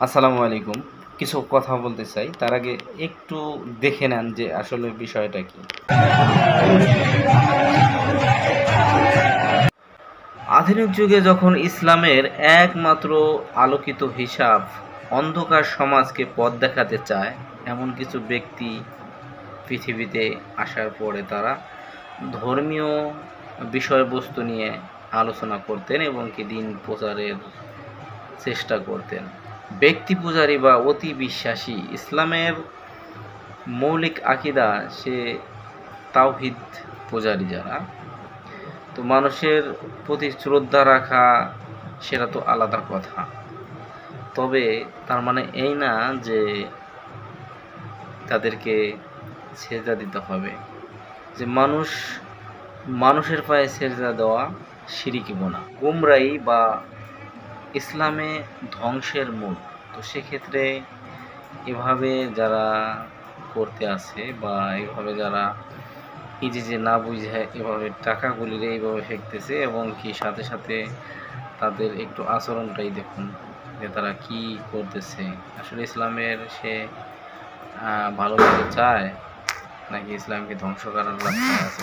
আসসালামু আলাইকুম। কিছু কথা বলতে চাই। তার আগে একটু দেখে নেন যে আসলে বিষয়টা কি। আধুনিক যুগে যখন ইসলামের একমাত্র আলোকিত হিসাব অন্ধকার সমাজকে পথ দেখাতে চায়, এমন কিছু ব্যক্তি পৃথিবীতে আসার পরে তারা ধর্মীয় বিষয়বস্তু নিয়ে আলোচনা করতেন এবং কি দিন প্রচারের চেষ্টা করতেন। ব্যক্তি পূজারী বা অতি বিশ্বাসী ইসলামের মৌলিক আকিদা সে তাওহিদ পূজারী যারা, তো মানুষের প্রতি শ্রদ্ধা রাখা সেটা তো আলাদা কথা। তবে তার মানে এই না যে তাদেরকে সেজদা দিতে হবে। যে মানুষের পায়ে সেজদা দেওয়া শিরকি গুনাহ, গুমরাহি বা ইসলামে ধ্বংসের মূল। তো সেক্ষেত্রে এভাবে যারা করতে আসে বা এভাবে যারা এই যে না বুঝে এভাবে টাকাগুলিরে এইভাবে ফেকতেছে এবং কি সাথে সাথে তাদের একটু আচরণটাই দেখুন যে তারা কি করতেছে। আসলে ইসলামের সে ভালো কিছু চায় নাকি ইসলামকে ধ্বংস করার রাস্তায় আছে?